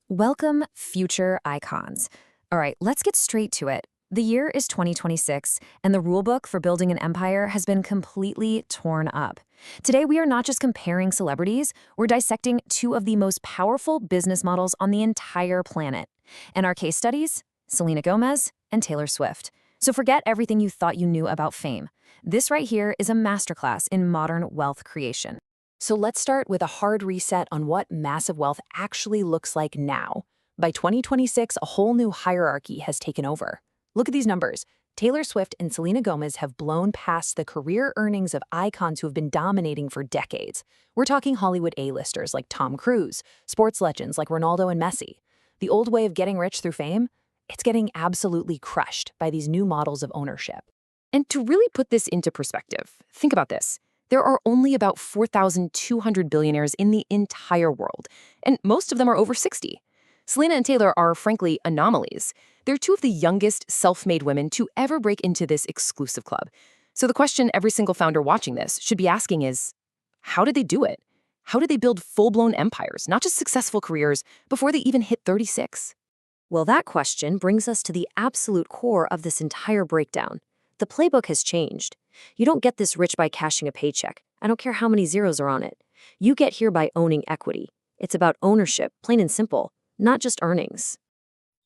Welcome, future icons. All right, let's get straight to it. The year is 2026, and the rulebook for building an empire has been completely torn up. Today, we are not just comparing celebrities, we're dissecting two of the most powerful business models on the entire planet. And our case studies? Selena Gomez and Taylor Swift. So forget everything you thought you knew about fame. This right here is a masterclass in modern wealth creation. So let's start with a hard reset on what massive wealth actually looks like now. By 2026, a whole new hierarchy has taken over. Look at these numbers. Taylor Swift and Selena Gomez have blown past the career earnings of icons who have been dominating for decades. We're talking Hollywood A-listers like Tom Cruise, sports legends like Ronaldo and Messi. The old way of getting rich through fame? It's getting absolutely crushed by these new models of ownership. And to really put this into perspective, think about this. There are only about 4,200 billionaires in the entire world, and most of them are over 60. Selena and Taylor are, frankly, anomalies. They're two of the youngest self-made women to ever break into this exclusive club. So the question every single founder watching this should be asking is, how did they do it? How did they build full-blown empires, not just successful careers, before they even hit 36? Well, that question brings us to the absolute core of this entire breakdown. The playbook has changed. You don't get this rich by cashing a paycheck. I don't care how many zeros are on it. You get here by owning equity. It's about ownership, plain and simple, not just earnings.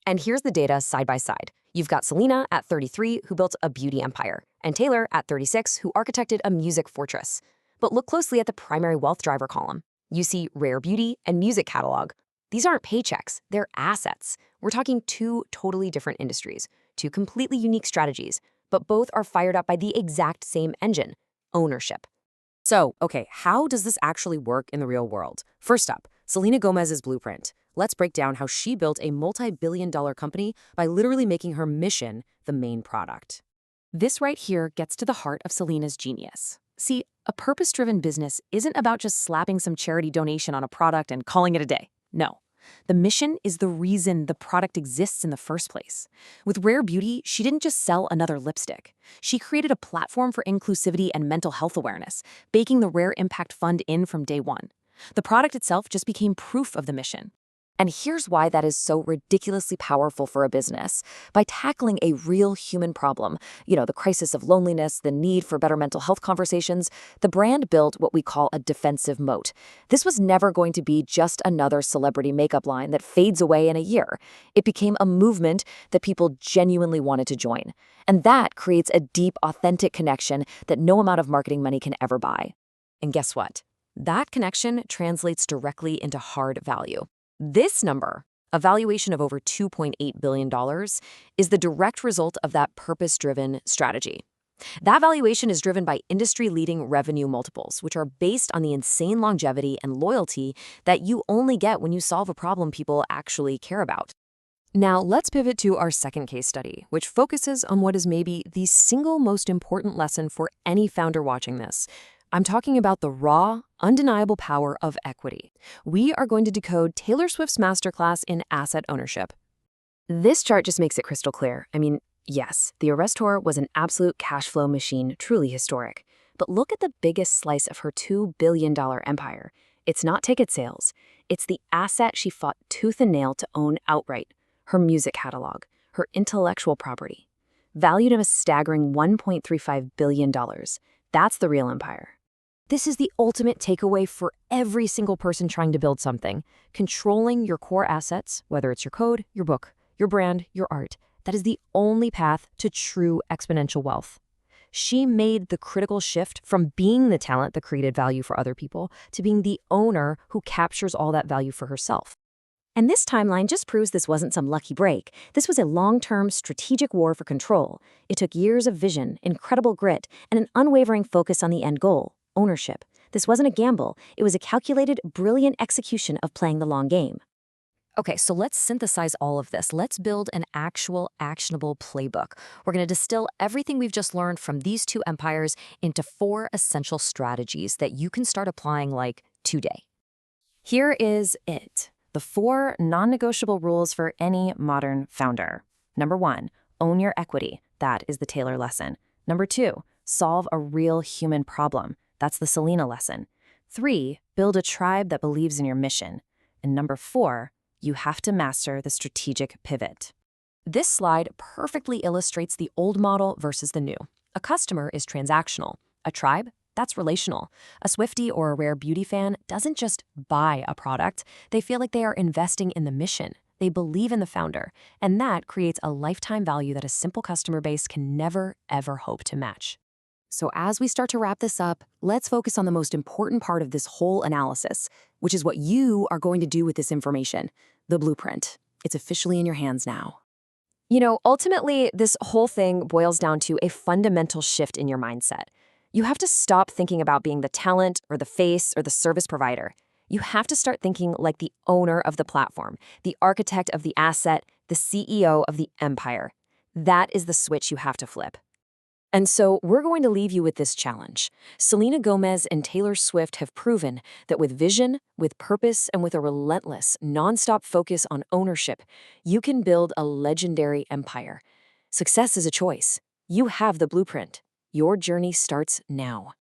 And here's the data side by side. You've got Selena at 33, who built a beauty empire, and Taylor at 36, who architected a music fortress. But look closely at the primary wealth driver column. You see rare beauty and music catalog. These aren't paychecks, they're assets. We're talking two totally different industries, two completely unique strategies, but both are fired up by the exact same engine, ownership. So, okay, how does this actually work in the real world? First up, Selena Gomez's blueprint. Let's break down how she built a multi-billion-dollar company by literally making her mission the main product. This right here gets to the heart of Selena's genius. See, a purpose-driven business isn't about just slapping some charity donation on a product and calling it a day. No. The mission is the reason the product exists in the first place. With Rare Beauty, she didn't just sell another lipstick. She created a platform for inclusivity and mental health awareness, baking the Rare Impact Fund in from day one. The product itself just became proof of the mission. And here's why that is so ridiculously powerful for a business. By tackling a real human problem, the crisis of loneliness, the need for better mental health conversations, the brand built what we call a defensive moat. This was never going to be just another celebrity makeup line that fades away in a year. It became a movement that people genuinely wanted to join. And that creates a deep, authentic connection that no amount of marketing money can ever buy. And guess what? That connection translates directly into hard value. This number, a valuation of over $2.8 billion, is the direct result of that purpose-driven strategy. That valuation is driven by industry-leading revenue multiples, which are based on the insane longevity and loyalty that you only get when you solve a problem people actually care about. Now, let's pivot to our second case study, which focuses on what is maybe the single most important lesson for any founder watching this. I'm talking about the raw, undeniable power of equity. We are going to decode Taylor Swift's masterclass in asset ownership. This chart just makes it crystal clear. Yes, the Eras Tour was an absolute cash flow machine, truly historic. But look at the biggest slice of her $2 billion empire. It's not ticket sales. It's the asset she fought tooth and nail to own outright, her music catalog, her intellectual property. Valued at a staggering $1.35 billion. That's the real empire. This is the ultimate takeaway for every single person trying to build something. Controlling your core assets, whether it's your code, your book, your brand, your art, that is the only path to true exponential wealth. She made the critical shift from being the talent that created value for other people to being the owner who captures all that value for herself. And this timeline just proves this wasn't some lucky break. This was a long-term strategic war for control. It took years of vision, incredible grit, and an unwavering focus on the end goal, ownership. This wasn't a gamble. It was a calculated, brilliant execution of playing the long game. Okay, so let's synthesize all of this. Let's build an actual actionable playbook. We're going to distill everything we've just learned from these two empires into 4 essential strategies that you can start applying today. Here is it. The 4 non-negotiable rules for any modern founder. Number 1, own your equity. That is the Taylor lesson. Number 2, solve a real human problem. That's the Selena lesson. 3, build a tribe that believes in your mission. And number 4, You have to master the strategic pivot. This slide perfectly illustrates the old model versus the new. A customer is transactional. A tribe, that's relational. A Swiftie or a rare beauty fan doesn't just buy a product. They feel like they are investing in the mission. They believe in the founder. And that creates a lifetime value that a simple customer base can never, ever hope to match. So as we start to wrap this up, let's focus on the most important part of this whole analysis, which is what you are going to do with this information, the blueprint. It's officially in your hands now. Ultimately, this whole thing boils down to a fundamental shift in your mindset. You have to stop thinking about being the talent or the face or the service provider. You have to start thinking like the owner of the platform, the architect of the asset, the CEO of the empire. That is the switch you have to flip. And so we're going to leave you with this challenge. Selena Gomez and Taylor Swift have proven that with vision, with purpose, and with a relentless, nonstop focus on ownership, you can build a legendary empire. Success is a choice. You have the blueprint. Your journey starts now.